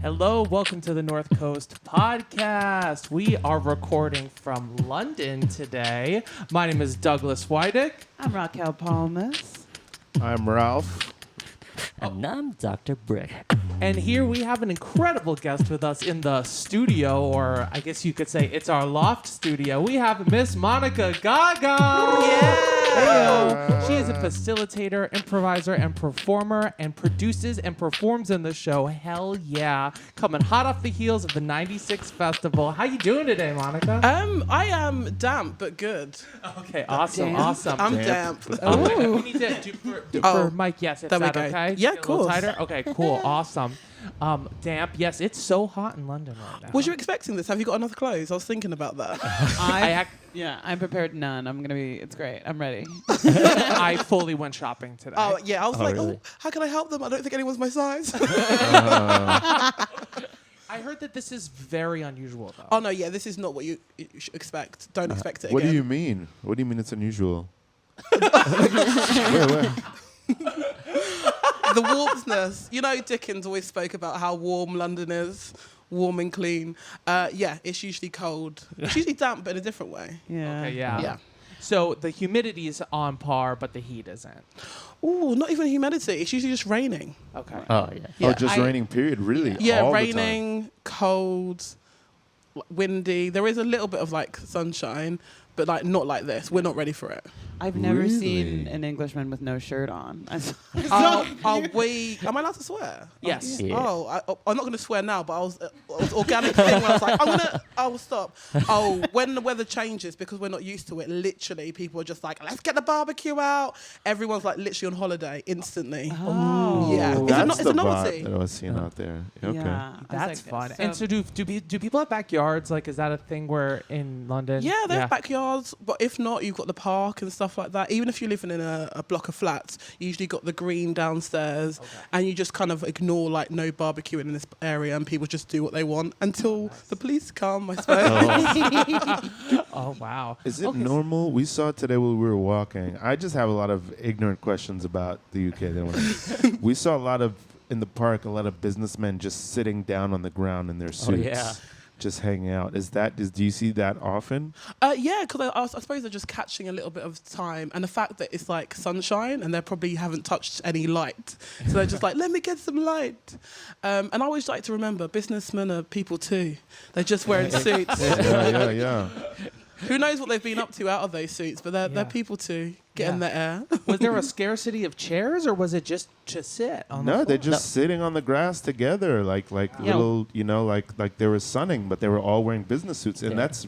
Hello, welcome to the North Coast Podcast. We are recording from London today. My name is Douglas Widick. I'm Raquel Palmas. I'm Ralf. And I'm Dr. Brick. And here we have an incredible guest with us in the studio, or I guess you could say it's our loft studio. We have Miss Monica Gaga. Yeah. Heyo. She is a facilitator, improviser, and performer, and produces and performs in the show. Hell yeah. Coming hot off the heels of the 96 festival. How you doing today, Monica? I am damp but good. Okay, awesome, Damp. awesome. I'm damp. Okay, we need to do for Mike. Yes, is there we that go. okay? Yeah, Get a little cool. tighter. Okay, cool, awesome. Damp. Yes, it's so hot in London right now. Was you expecting this? Have you got enough clothes? I was thinking about that. I'm prepared none. It's great. I'm ready. I fully went shopping today. Oh, yeah. I was like, really? how can I help them? I don't think anyone's my size. I heard that this is very unusual, though. Oh, no, yeah. This is not what you should expect. Don't expect it What again. do you mean? What do you mean it's unusual? Where? The warmthness. You know, Dickens always spoke about how warm London is. Warm and clean. Yeah, it's usually cold. It's usually damp, but in a different way. Yeah. Okay, yeah. Yeah. So the humidity is on par, but the heat isn't. Ooh, not even humidity. It's usually just raining. Okay. Oh, yeah. Yeah, Oh, just raining, period, really? Yeah, all the time. raining, cold, windy. There is a little bit of like sunshine, but like not like this. We're not ready for it. I've never Really? seen an Englishman with no shirt on. Am I allowed to swear? Yes. Yeah. I'm not going to swear now, but I was organic thing where I was like, I will stop. Oh, when the weather changes, because we're not used to it, literally people are just like, let's get the barbecue out. Everyone's like literally on holiday instantly. Oh. Yeah. That's It's a the novelty. vibe that I was seeing out there. Okay. Yeah. I was That's like, fun. And so do people have backyards? Like, is that a thing where in London? Yeah, they have backyards, but if not, you've got the park and stuff like that. Even if you're living in a block of flats, you usually got the green downstairs, and you just kind of ignore like no barbecuing in this area, and people just do what they want until the police come, I suppose. Oh, wow. Is it normal? We saw it today when we were walking. I just have a lot of ignorant questions about the UK. We saw a lot of, in the park, a lot of businessmen just sitting down on the ground in their suits. yeah. Just hanging out. Do you see that often? Yeah, because I suppose they're just catching a little bit of time, and the fact that it's like sunshine, and they probably haven't touched any light, so they're just like, let me get some light. And I always like to remember, businessmen are people too. They're just wearing suits. Yeah. Who knows what they've been up to out of those suits, but they're people too, getting their air. Was there a scarcity of chairs, or was it just to sit on the No, floor? they're just sitting on the grass together, like little, like they were sunning, but they were all wearing business suits, and Yeah. that's,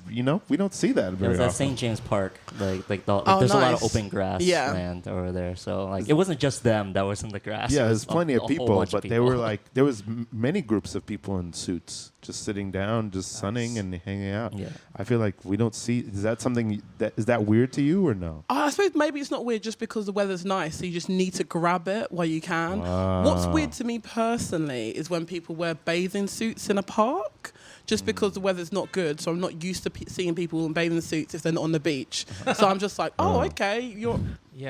we don't see that It very was at often. St. James Park. There's a lot nice. of open grass Yeah. land over there. So it wasn't just them that was in the grass. Yeah, It there's was plenty a of whole people, bunch but of they were there was many groups of people in suits just sitting down, just sunning and hanging out. Yeah. I feel like we don't see. Is that something is that weird to you or no? I suppose maybe it's not weird just because the weather's nice, so you just need to grab it while you can. Wow. What's weird to me personally is when people wear bathing suits in a park, just because the weather's not good, so I'm not used to seeing people in bathing suits if they're not on the beach. So I'm just like, okay, you're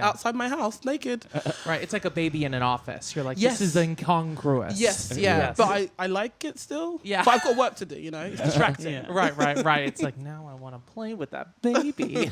outside my house naked. Right, it's like a baby in an office. You're like, Yes. this is incongruous. Yes, Yes. but I like it still. Yeah. But I've got work to do, It's distracting. Yeah. Right. It's like, now I want to play with that baby.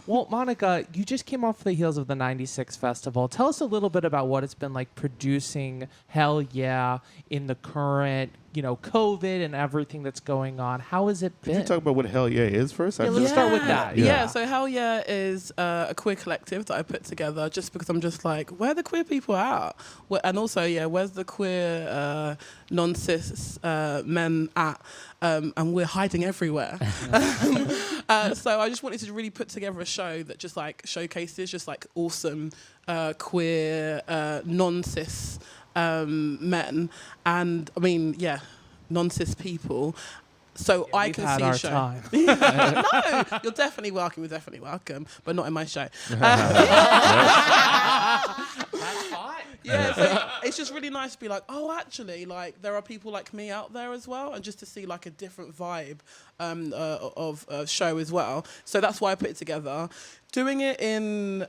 Well, Monica, you just came off the heels of the 96 festival. Tell us a little bit about what it's been like producing Hell Yeah in the current, COVID and everything that's going on. How has it been? Could you talk about what Hell Yeah is first? let's start with that. Yeah, so Hell Yeah is a queer collective that I put together just because I'm just like, where are the queer people at? And also, where's the queer non-cis men at? And we're hiding everywhere. So I just wanted to really put together a show that just like showcases just like awesome queer non-cis men, and I mean, non-cis people. So I We've can had see our a show. time. No, you're definitely welcome. You're definitely welcome, but not in my show. That's fine. Yeah, so it's just really nice to be like, oh, actually, like there are people like me out there as well, and just to see like a different vibe of show as well. So that's why I put it together. Doing it in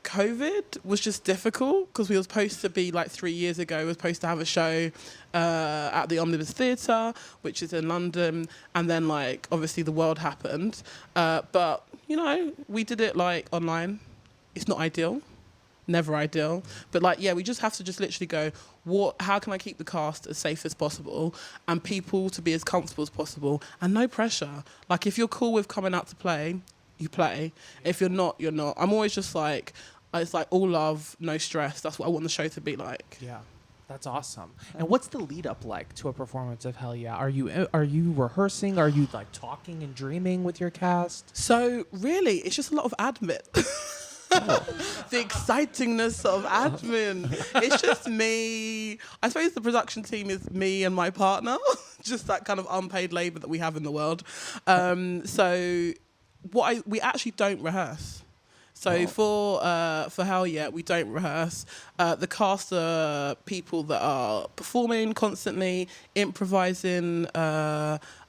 COVID was just difficult because we were supposed to be like 3 years ago. We were supposed to have a show at the Omnibus Theatre, which is in London, and then like obviously the world happened. But you know, we did it like online. It's not ideal, never ideal, but like we just have to just literally go. How can I keep the cast as safe as possible and people to be as comfortable as possible and no pressure? Like if you're cool with coming out to play, you play. If you're not, you're not. I'm always just like, it's like all love, no stress. That's what I want the show to be like. Yeah. That's awesome. And what's the lead up like to a performance of Hell Yeah? Are you rehearsing? Are you like talking and dreaming with your cast? So really, it's just a lot of admin. The excitingness of admin. It's just me. I suppose the production team is me and my partner. Just that kind of unpaid labor that we have in the world. So we actually don't rehearse. So for Hell Yeah, we don't rehearse. The cast are people that are performing constantly, improvising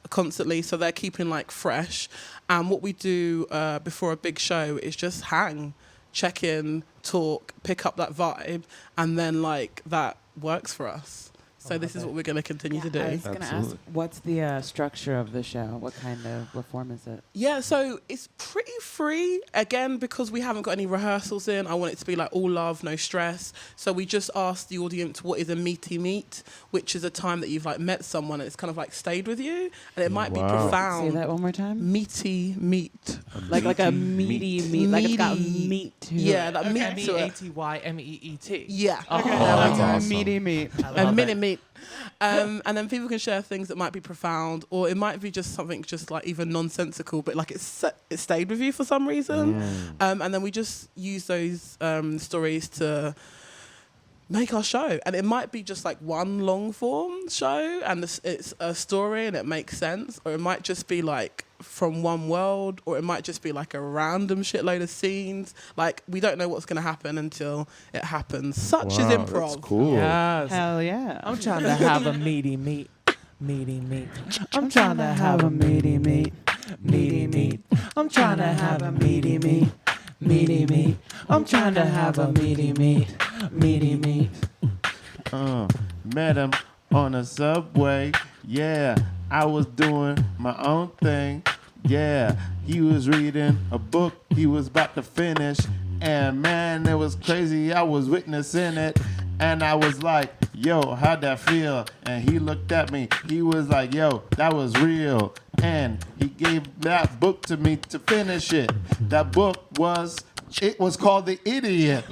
constantly, so they're keeping like fresh. And what we do before a big show is just hang, check in, talk, pick up that vibe, and then like that works for us. So this is what we're going to continue to do. I was going to ask, what's the structure of the show? What kind of perform is it? Yeah, so it's pretty free. Again, because we haven't got any rehearsals in, I want it to be like all love, no stress. So we just asked the audience what is a meaty meet, which is a time that you've like met someone and it's kind of like stayed with you. And it might be profound. Say that one more time. Meaty meet. Like a meaty meat. Like it's got meat to it. Yeah, like meat to it. MEATYMEET. Yeah. Okay, that's awesome. Meaty meat. A mini meet. And then people can share things that might be profound, or it might be just something just like even nonsensical, but like it stayed with you for some reason. And then we just use those stories to make our show. And it might be just like one long form show and it's a story and it makes sense, or it might just be like from one world, or it might just be like a random shitload of scenes. Like we don't know what's going to happen until it happens. Such is improv. That's cool. Yes. Hell yeah. I'm trying to have a meaty meat. Meaty meat. I'm trying to have a meaty meat. Meaty meat. I'm trying to have a meaty meat. Meaty meat. I'm trying to have a meaty meat. Meaty meat. Met him on a subway. Yeah, I was doing my own thing. Yeah, he was reading a book he was about to finish. And man, it was crazy. I was witnessing it. And I was like, yo, how'd that feel? And he looked at me. He was like, yo, that was real. And he gave that book to me to finish it. That book was called The Idiot.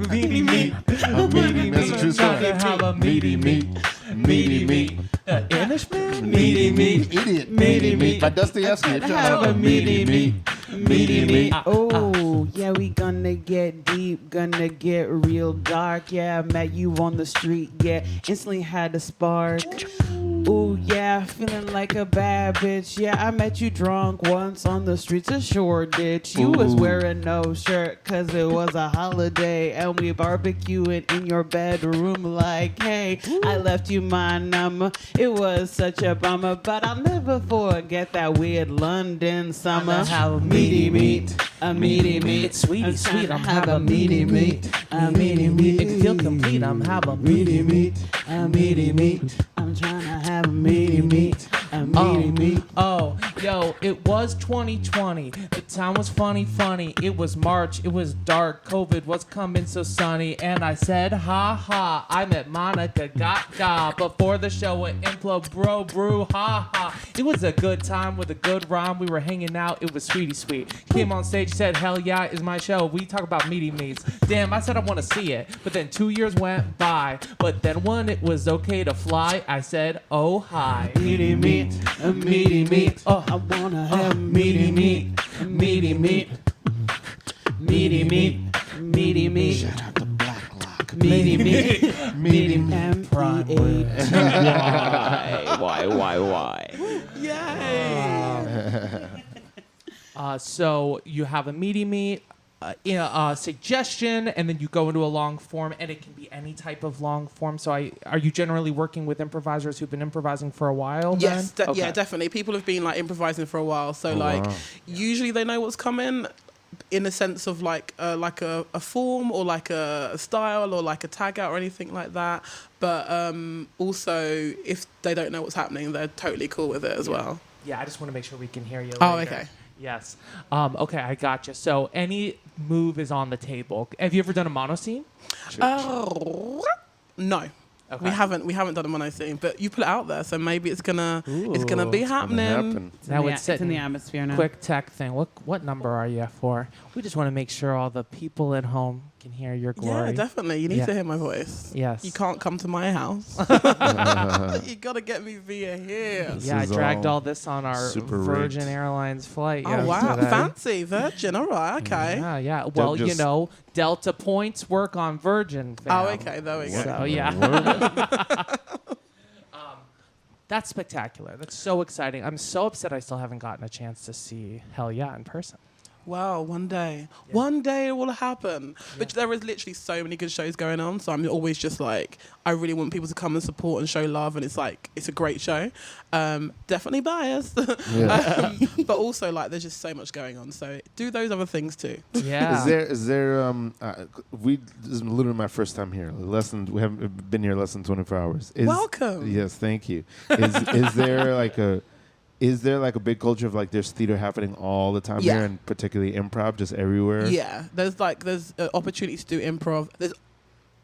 Meaty meat. Meaty meat. That's a true story. Have a meaty meat. Meaty meat. Englishman? Meaty meat. Idiot. Meaty meat. By Dostoevsky. Have a meaty meat. Meaty meat. Oh, yeah, we gonna get deep, gonna get real dark. Yeah, I met you on the street, yeah, instantly had a spark. Ooh, yeah, feeling like a bad bitch. Yeah, I met you drunk once on the streets of Shoreditch. You was wearing no shirt cause it was a holiday, and we barbecuing in your bedroom like, hey, I left you my number. It was such a bummer, but I'll never forget that weird London summer. Have a meaty meat. A meaty meat. It's sweetie sweet. I'm have have a meaty meat. A meaty meat. It feel complete. I'm have a meaty meat. A meaty meat. I'm trying to have a meaty meat. A meaty meat. Oh, yo, it was 2020. The time was funny. It was March. It was dark. COVID was coming so sunny. And I said, ha ha. I met Monica Gaga before the show at Implo Bro Brew. Ha ha. It was a good time with a good rhyme. We were hanging out. It was sweetie sweet. Came on stage, said, hell yeah, is my show. We talk about meaty meats. Damn, I said I want to see it. But then 2 years went by. But then when it was okay to fly, I said, oh hi. Meaty meat. A meaty meat. Oh, I wanna have meaty meat. Meaty meat. Meaty meat. Meaty meat. Shout out to Blacklock. Meaty meat. Meaty meat. M-E-A-T-Y. Why? Yay! So you have a meaty meat, suggestion, and then you go into a long form, and it can be any type of long form. So are you generally working with improvisers who've been improvising for a while? Yes, then? yeah, definitely. People have been like improvising for a while, so usually they know what's coming. in a sense of like a form or like a style or like a tag out or anything like that. But also, if they don't know what's happening, they're totally cool with it as well. Yeah, I just want to make sure we can hear you. Oh, later. okay. Yes. Okay, I gotcha. So any move is on the table. Have you ever done a mono scene? Oh, no. Okay. We haven't done a mono scene, but you put it out there, so maybe it's gonna be happening. Now it's in the atmosphere now. Quick tech thing. What number are you for? We just want to make sure all the people at home can hear your glory. Yeah, definitely. You need Yeah. to hear my voice. Yes. You can't come to my house. You gotta get me via here. Yeah, I is dragged all all this on our super Virgin rigged. Airlines flight. Oh wow, yesterday. fancy Virgin. All right, okay. Yeah. Well, just- you know, Delta points work on Virgin. Fam. Oh, okay. There we go. So yeah. That's spectacular. That's so exciting. I'm so upset I still haven't gotten a chance to see Hell Yeah in person. Wow, one day. Yeah. One day it will happen. But there is literally so many good shows going on. So I'm always just like, I really want people to come and support and show love. And it's like, it's a great show. Definitely biased. But also, like, there's just so much going on. So do those other things too. Yeah. Is there this is literally my first time here. We haven't been here less than 24 hours. Welcome. Yes, thank you. Is there like a big culture of like there's theater happening all the time Yeah. here, and particularly improv just everywhere? Yeah, there's opportunity to do improv. There's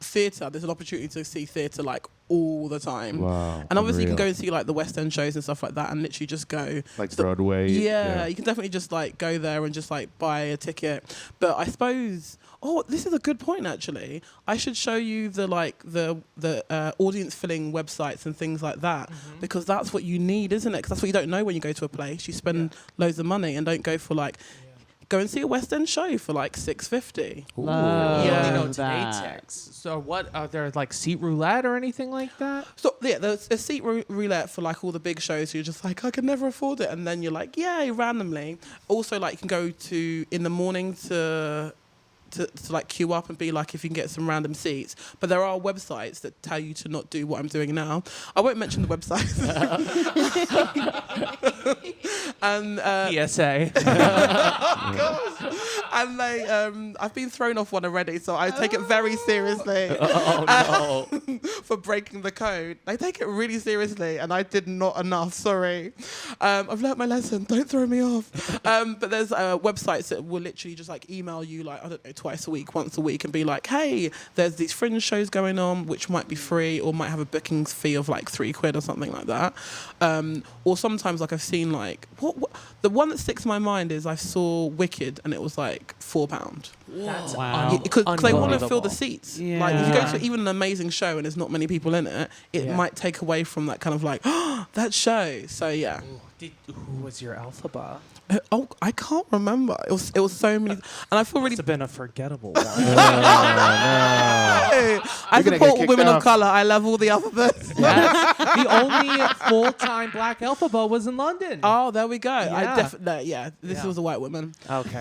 theatre. There's an opportunity to see theatre like all the time. Wow. And obviously you can unreal. go and see like the West End shows and stuff like that, and literally just go. Like to the- Broadway. Yeah, you can definitely just like go there and just like buy a ticket. But I suppose, this is a good point actually. I should show you the audience filling websites and things like that, because that's what you need, isn't it? Because that's what you don't know when you go to a place. You spend loads of money and don't go for like. Go and see a West End show for like $6.50. Love Yeah. You know, that. today ticks. So what are there like seat roulette or anything like that? So yeah, there's a seat roulette for like all the big shows. You're just like, I can never afford it, and then you're like, yay, randomly. Also, like you can go to in the morning to like queue up and be like if you can get some random seats. But there are websites that tell you to not do what I'm doing now. I won't mention the websites. And PSA. and they I've been thrown off one already, so I take it very seriously. For breaking the code. They take it really seriously, and I did not enough, sorry. I've learnt my lesson, don't throw me off. But there's websites that will literally just like email you like, I don't know, twice a week, once a week, and be like, hey, there's these fringe shows going on, which might be free or might have a bookings fee of like £3 or something like that. Or sometimes like I've seen like, what the one that sticks in my mind is I saw Wicked and it was like £4. That's Wow. Because they want to fill unbelievable. the seats. Yeah. Like if you go to even an amazing show and there's not many people in it, it Yeah. might take away from that kind of like, that show. So yeah. Who was your Elphaba? Oh, I can't remember. It was so many, and I feel really. Must have been a forgettable one. Hey, I You're gonna get support kicked women off. of color. I love all the alphabets. Yes. The only full-time black Elphaba was in London. Oh, there we go. I Yeah. definitely, yeah. This Yeah. was a white woman. Okay.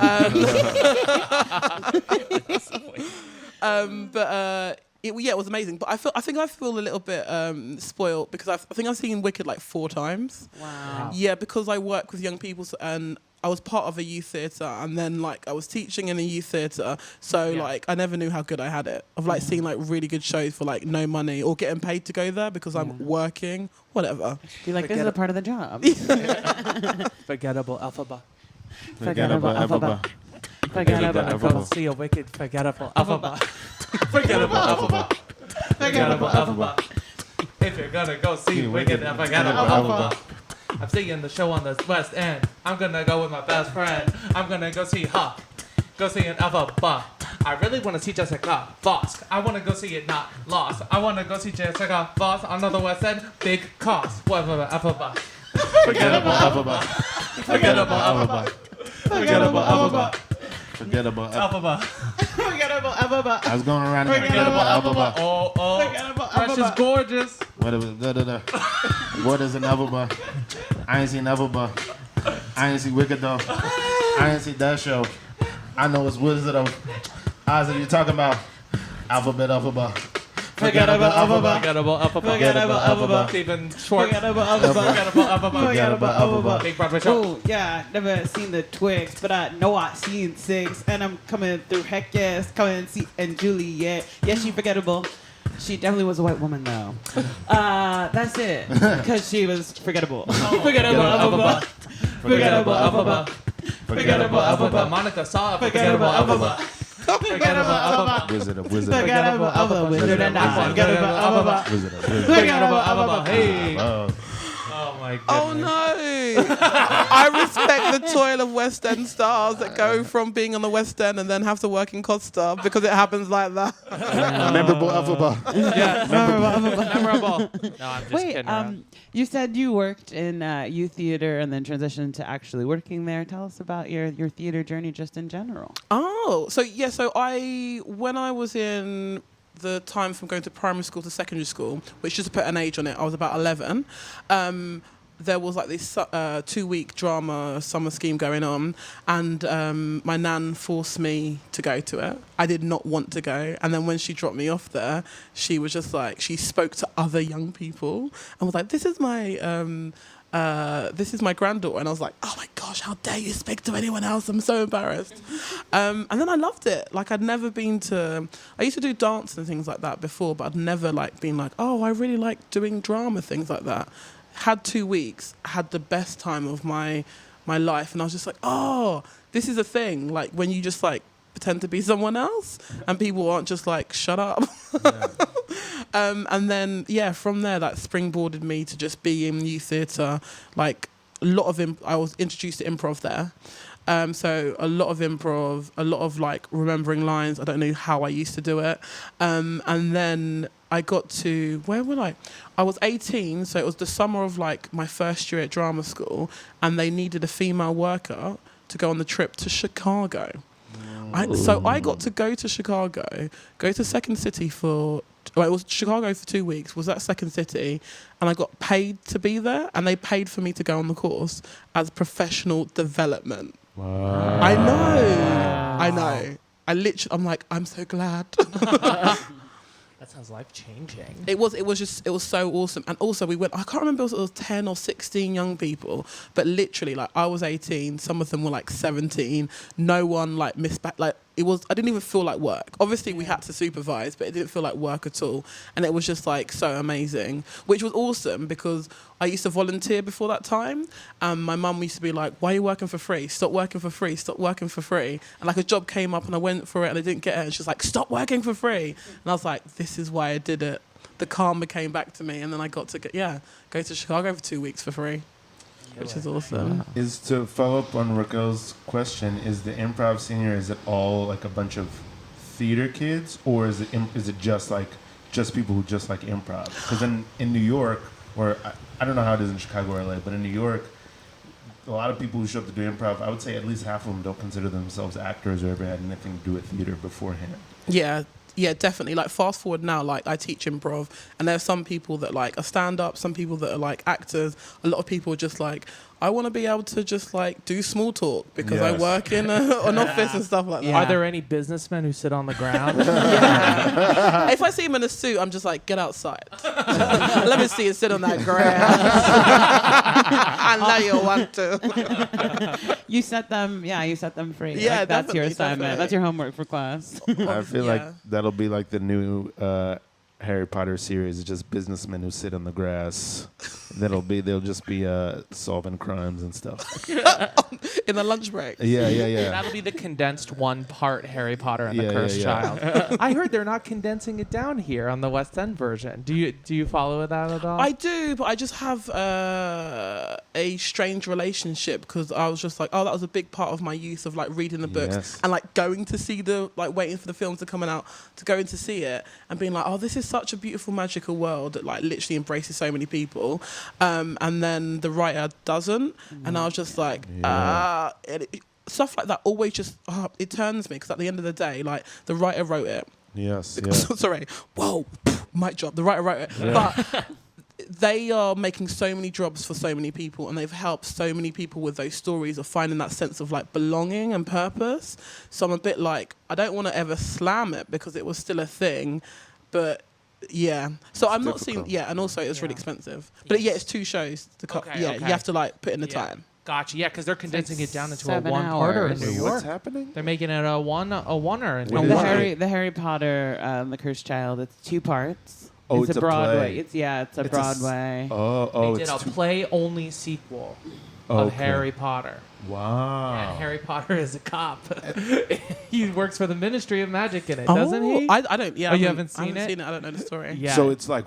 It was amazing. But I think I feel a little bit spoiled because I think I've seen Wicked like 4 times. Wow. Yeah, because I work with young people and I was part of a youth theatre and then like I was teaching in a youth theatre. So Yeah. like I never knew how good I had it. I've like seen like really good shows for like no money or getting paid to go there because I'm working, whatever. You're like, this is a part of the job. Forgettable Elphaba. Forgettable Elphaba. Forgettable Go Elphaba. see a wicked forgettable Elphaba. Forgettable Elphaba. Forgettable Elphaba. If you're gonna go see wicked and forgettable Elphaba. I'm seeing the show on the West End. I'm gonna go with my best friend. I'm gonna go see Go see an Elphaba. I really want to see Jessica Vosk. I want to go see it not lost. I want to go see Jessica Vosk on the West End. Big cost. Whatever Elphaba. Forgettable Elphaba. Forgettable Elphaba. Forgettable Elphaba. Forgettable Elphaba. Forgettable Elphaba. I was going around here. Forgettable Elphaba. Oh, Forgettable precious Elphaba. gorgeous. What is an Elphaba? I ain't seen Elphaba. I ain't see Wicked though. I ain't see that show. I know it's Wizard though. Eyes that you talking about. Alphabet Elphaba. Forgettable Elphaba. Forgettable Elphaba. Forgettable Elphaba. Stephen Schwartz. Forgettable Elphaba. Forgettable Elphaba. Forgettable Elphaba. Big Broadway show. Oh, yeah, never seen the Twix, but I know I seen 6, and I'm coming through. Heck yes, coming and see and Juliet. Yeah, she forgettable. She definitely was a white woman though. That's it, because she was forgettable. Forgettable Elphaba. Forgettable Elphaba. Forgettable Elphaba. Monica saw a Forgettable Elphaba. Forgettable Elphaba. Wizard of Wizard. Forgettable Elphaba. Wizard and not forgettable Elphaba. Wizard of Wizard. Forgettable Elphaba. Hey. Oh. Oh my goodness. Oh no! I respect the toil of West End stars that go from being on the West End and then have to work in Costa because it happens like that. Memorable Elphaba. Yeah. Memorable. No, I'm just Wait, kidding around. you said you worked in youth theater and then transitioned to actually working there. Tell us about your theater journey just in general. Oh, when I was in the time from going to primary school to secondary school, which just to put an age on it, I was about 11. There was like this 2-week drama summer scheme going on, and my nan forced me to go to it. I did not want to go, and then when she dropped me off there, she was just like, she spoke to other young people and was like, this is my granddaughter. And I was like, oh my gosh, how dare you speak to anyone else? I'm so embarrassed. And then I loved it. Like, I'd never been to, I used to do dance and things like that before, but I'd never like been like, oh, I really like doing drama, things like that. Had 2 weeks, had the best time of my life. And I was just like, oh, this is a thing. Like, when you just like pretend to be someone else and people aren't just like, shut up. Yeah. And then, yeah, from there, that springboarded me to just be in youth theatre. Like, a lot of I was introduced to improv there. So a lot of improv, a lot of like remembering lines. I don't know how I used to do it. And then I got to, where were I? I was 18, so it was the summer of like my first year at drama school, and they needed a female worker to go on the trip to Chicago. So I got to go to Chicago, go to Second City it was Chicago for 2 weeks, was at Second City, and I got paid to be there, and they paid for me to go on the course as professional development. Wow. I know. I'm like, I'm so glad. That sounds life-changing. It was so awesome. And also we went, I can't remember if it was 10 or 16 young people, but literally, like, I was 18, some of them were like 17, no one like missed back, like, I didn't even feel like work. Obviously we had to supervise, but it didn't feel like work at all. And it was just like so amazing, which was awesome because I used to volunteer before that time. My mum used to be like, why are you working for free? Stop working for free. Stop working for free. And like a job came up and I went for it and I didn't get it. And she's like, stop working for free. And I was like, this is why I did it. The karma came back to me, and then I got to go to Chicago for 2 weeks for free. Which is awesome. Is to follow up on Raquel's question, is the improv scene, is it all like a bunch of theater kids, or is it just people who just like improv? Because in New York, or I don't know how it is in Chicago or LA, but in New York, a lot of people who show up to do improv, I would say at least half of them don't consider themselves actors or ever had anything to do with theater beforehand. Yeah, definitely. Like, fast forward now, like, I teach improv, and there are some people that like are stand-up, some people that are like actors. A lot of people are just like, I want to be able to just like do small talk because I work in an office and stuff like that. Are there any businessmen who sit on the ground? Yeah. If I see him in a suit, I'm just like, get outside. Let me see you sit on that grass. I know you want to. You set them free. Yeah, like, that's your definitely, assignment. definitely. That's your homework for class. I feel like that'll be like the new Harry Potter series. It's just businessmen who sit on the grass. They'll just be solving crimes and stuff. In the lunch break. Yeah. That'll be the condensed one part Harry Potter and the Cursed yeah. Child. I heard they're not condensing it down here on the West End version. Do you follow that at all? I do, but I just have a strange relationship because I was just like, oh, that was a big part of my youth of like reading the books and like going to see waiting for the films to come out to go in to see it and being like, oh, this is such a beautiful magical world that like literally embraces so many people. And then the writer doesn't, and I was just like, stuff like that always just it turns me because at the end of the day, like the writer wrote it. Yes. Sorry. Whoa, mic drop. The writer wrote it, but they are making so many jobs for so many people, and they've helped so many people with those stories of finding that sense of like belonging and purpose. So I'm a bit like, I don't want to ever slam it because it was still a thing, but Yeah. So I'm not difficult. seeing. Yeah, and also it's really Yeah. expensive. But yeah, Yes. it's 2 shows to cut. Okay, Yeah, okay. you have to like put in the Yeah. time. Gotcha. Yeah, because they're condensing it down into a 7 one-parter in hours. New Wait, York. what's happening? They're making it a oneer in What New is York. it? The Harry Potter and the Cursed Child. It's 2 parts. Oh, it's it's a a Broadway. play. It's a It's a s- Broadway. Oh, They did a it's too. play-only sequel of Okay. Harry Potter. Wow. And Harry Potter is a cop. He works for the Ministry of Magic in it, doesn't he? I don't. Yeah. Oh, you I haven't seen it? I don't know the story. Yeah. So it's like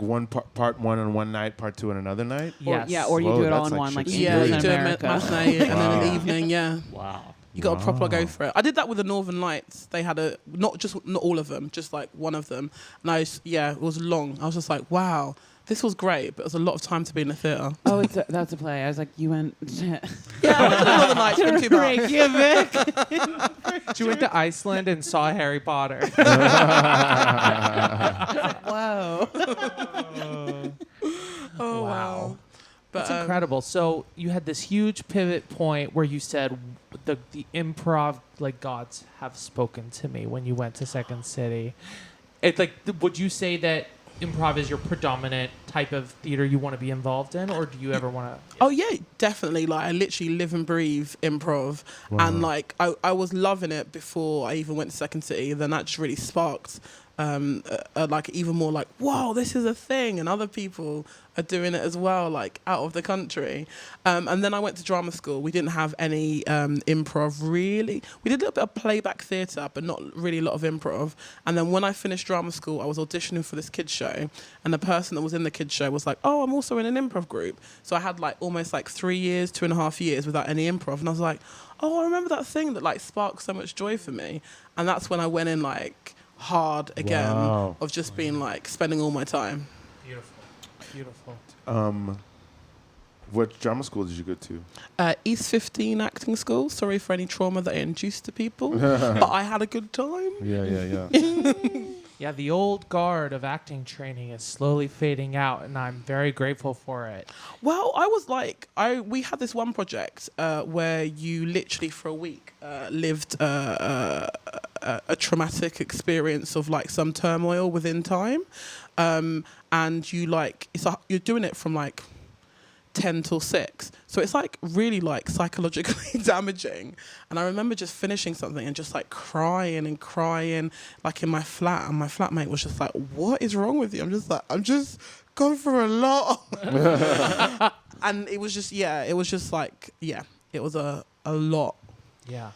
part one on one night, part 2 on another night. Yes. Or you Whoa, do it all that's in like one, like Shakespeare. Yeah, Angels you in do a America. matinee and then in the Wow. evening. Yeah. Wow. You got to proper go Wow. for it. I did that with the Northern Lights. They had not all of them, just like one of them. And it was long. I was just like, wow, this was great, but it was a lot of time to be in the theatre. Oh, that's a play. I was like, you went. Yeah, I went to the Northern Lights. Been too bad. Reykjavik. She went to Iceland and saw Harry Potter. Whoa. Oh, Wow. wow. But, That's incredible. So you had this huge pivot point where you said the improv gods have spoken to me when you went to Second City. It's like, would you say that improv is your predominant type of theater you want to be involved in, or do you ever want to? Oh yeah, definitely. Like I literally live and breathe improv, and like I was loving it before I even went to Second City. Then that just really sparked, like even more like, wow, this is a thing, and other people are doing it as well, like out of the country. And then I went to drama school. We didn't have any improv really. We did a little bit of playback theatre, but not really a lot of improv. And then when I finished drama school, I was auditioning for this kids show, and the person that was in the kids show was like, oh, I'm also in an improv group. So I had like almost like 3 years, 2.5 years without any improv, and I was like, oh, I remember that thing that like sparked so much joy for me. And that's when I went in like hard again, Wow. of just being like spending all my time. Beautiful. Beautiful. What drama school did you go to? East 15 acting school. Sorry for any trauma that I induced to people, but I had a good time. Yeah. Yeah, the old guard of acting training is slowly fading out, and I'm very grateful for it. Well, I was like, we had this one project where you literally for a week lived a traumatic experience of like some turmoil within time, and you like you're doing it from like 10 till 6, so it's like really like psychologically damaging. And I remember just finishing something and just like crying like in my flat, and my flatmate was just like, what is wrong with you? I'm just like, I'm just going for a lot. And it was just like it was a lot. Yeah.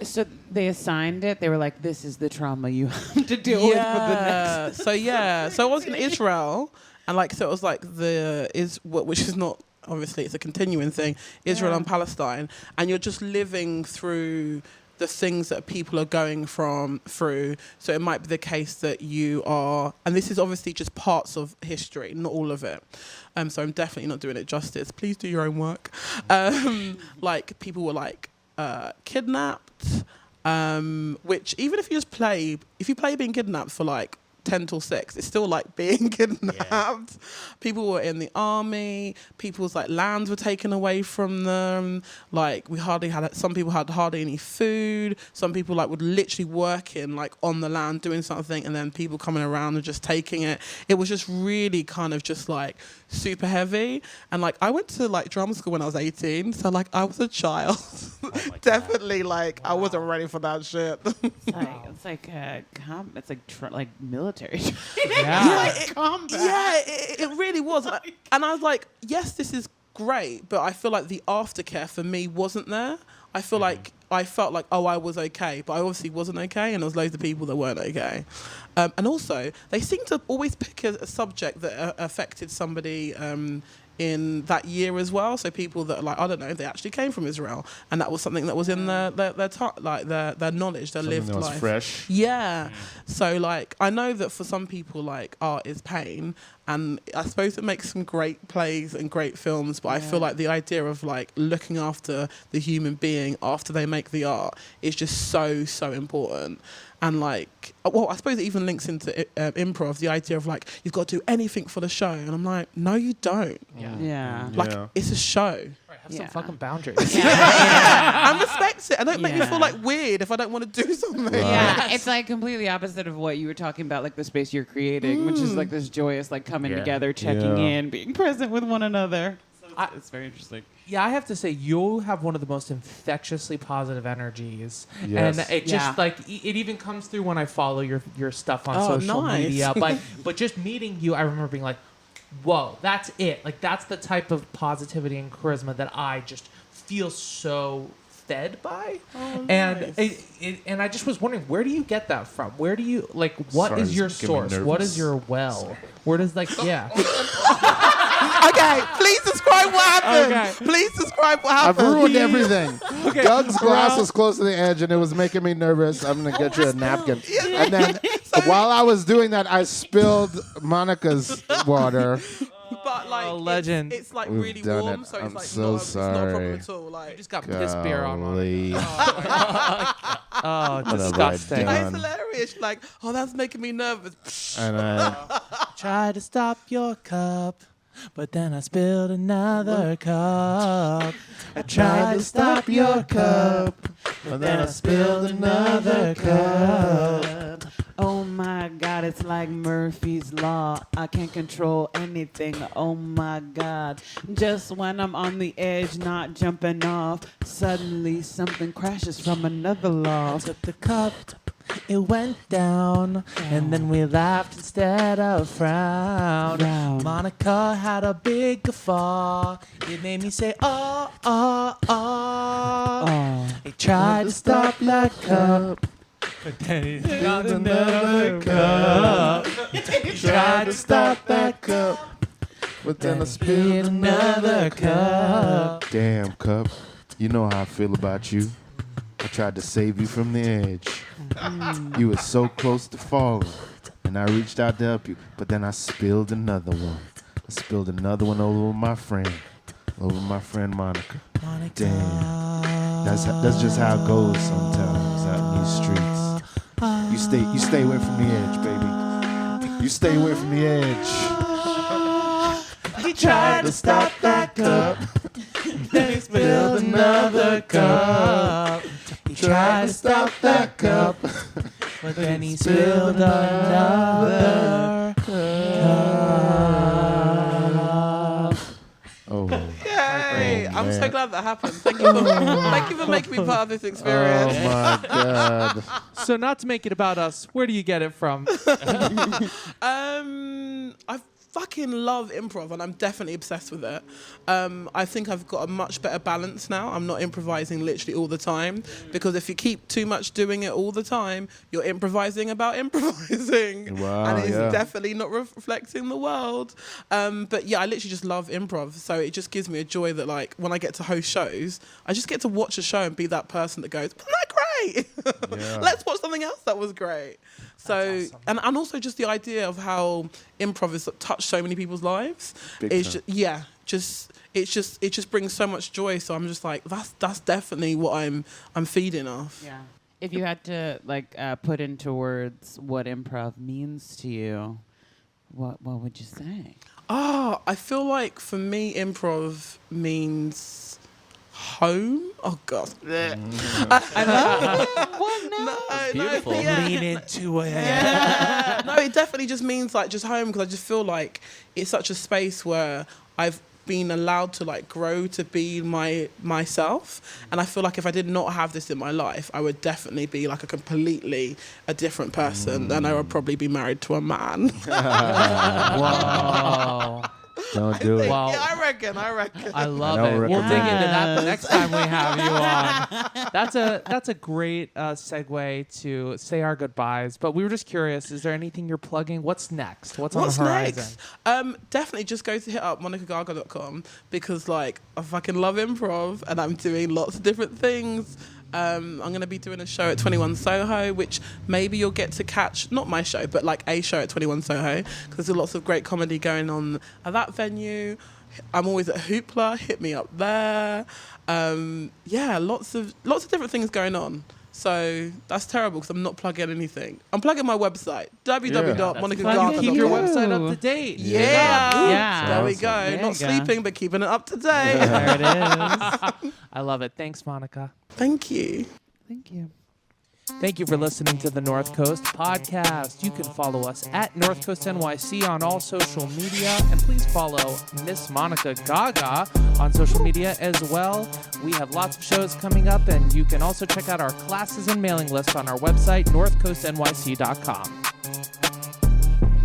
So they assigned it. They were like, "This is the trauma you have to deal with for the next." So I was in Israel, and like so it was like which is not, obviously it's a continuing thing, Israel and Palestine, and you're just living through the things that people are going through. So it might be the case that you are, and this is obviously just parts of history, not all of it. So I'm definitely not doing it justice. Please do your own work. Like people were like kidnapped, which even if you play being kidnapped for like 10 till 6, it's still like being kidnapped. Yeah. People were in the army, people's like lands were taken away from them. Like some people had hardly any food. Some people like would literally work in like on the land doing something, and then people coming around and just taking it. It was just really kind of just like super heavy. And like I went to like drama school when I was 18, so like I was a child. Definitely like I wasn't ready for that shit. It's like military. Yeah. It really was. And I was like, yes, this is great, but I feel like the aftercare for me wasn't there. I feel like I felt like, oh, I was okay, but I obviously wasn't okay, and there was loads of people that weren't okay. And also, they seem to always pick a subject that affected somebody in that year as well. So people that are like, I don't know, they actually came from Israel, and that was something that was in their knowledge, their lived that was life. fresh. Yeah. So like I know that for some people like art is pain, and I suppose it makes some great plays and great films, but I feel like the idea of like looking after the human being after they make the art is just so important. And like, well, I suppose it even links into improv, the idea of like, you've got to do anything for the show. And I'm like, no, you don't. Yeah. Yeah. Like, Yeah. it's a show. Right. Have some Yeah. fucking boundaries. And respect it. And don't make me Yeah. feel like weird if I don't want to do something. Yeah, it's like completely opposite of what you were talking about, like the space you're creating, which is like this joyous, like coming Yeah. together, checking Yeah. in, being present with one another. So it's very interesting. Yeah, I have to say, you have one of the most infectiously positive energies, Yes. and it just it even comes through when I follow your stuff on social nice. media. But just meeting you, I remember being like, "Whoa, that's it! Like that's the type of positivity and charisma that I just feel so fed by." And and I just was wondering, where do you get that from? Where do you like? What Sorry, is your it's getting me source? What nervous. is your well? Where does Okay, please describe what happened. Okay. Please describe what I've happened. ruined everything. Doug's glass was close to the edge, and it was making me nervous. I'm gonna get you a napkin. And then while I was doing that, I spilled Monica's water. But like, legend. It's like We've really done warm, it. so it's I'm like so it's not a problem sorry. at all. Like, just got piss beer on? Golly. Oh, What have I disgusting. done? it's hilarious. She's like, oh, that's making me nervous. And I, Tried to stop your cup, but then I spilled another cup. I tried to stop your cup, but then I spilled another cup. Oh my God, it's like Murphy's Law. I can't control anything. Oh my God. Just when I'm on the edge, not jumping off, suddenly something crashes from another loft. took the cup, it went down, and then we laughed instead of frowned. Monica had a big guffaw. It made me say, oh, oh, oh. Oh. He tried to stop that cup, but then he got another cup. He tried to stop that cup, But then I spilled another cup. Damn, Cup. You know how I feel about you. I tried to save you from the edge. You were so close to falling, and I reached out to help you, but then I spilled another one. I spilled another one over my friend Monica. Damn. That's just how it goes sometimes out in these streets. You stay away from the edge, baby. You stay away from the edge. He tried to stop that cup, then he spilled another cup. He tried to stop that cup, but then he spilled another cup. Oh. Yay! I'm so man. glad that happened. Thank you for making me part of this Oh experience. my God. So not to make it about us, where do you get it from? I fucking love improv, and I'm definitely obsessed with it. I think I've got a much better balance now. I'm not improvising literally all the time, because if you keep too much doing it all the time, you're improvising about improvising. Wow, and it's yeah. definitely not reflecting the world. But yeah, I literally just love improv. So it just gives me a joy that, like, when I get to host shows, I just get to watch a show and be that person that goes, wasn't that great? Yeah. Let's watch something else that was great. So, awesome. and also just the idea of how improv has touched so many people's lives. Big It's time. it just brings so much joy. So I'm just like, that's definitely what I'm feeding off. Yeah. If you had to put into words what improv means to you, what would you say? I feel like for me, improv means home. Oh God. I love it. What now? beautiful. Yeah. Lean into it. Yeah. No, it definitely just means like just home, because I just feel like it's such a space where I've been allowed to like grow to be myself, and I feel like if I did not have this in my life, I would definitely be like a different person, and I would probably be married to a man. Whoa. Don't do it. Wow. Yeah, I reckon. I love I it. don't We'll dig into that the Yes. next time we have you on. That's a great segue to say our goodbyes. But we were just curious, is there anything you're plugging? What's next? What's on the horizon? next? Definitely just go to hit up monicagaga.com, because like I fucking love improv, and I'm doing lots of different things. I'm going to be doing a show at 21 Soho, which maybe you'll get to catch, not my show, but like a show at 21 Soho, because there's lots of great comedy going on at that venue. I'm always at Hoopla, hit me up there. Yeah, lots of different things going on. So that's terrible because I'm not plugging anything. I'm plugging my website, Keep www.monicagaga.com. your website up to date. Yeah. Yeah. There we Awesome. go. There you Not go. sleeping, but keeping it up to date. There it is. I love it. Thanks, Monica. Thank you. Thank you. Thank you for listening to the North Coast Podcast. You can follow us at North Coast NYC on all social media. And please follow Miss Monica Gaga on social media as well. We have lots of shows coming up, and you can also check out our classes and mailing list on our website, northcoastnyc.com.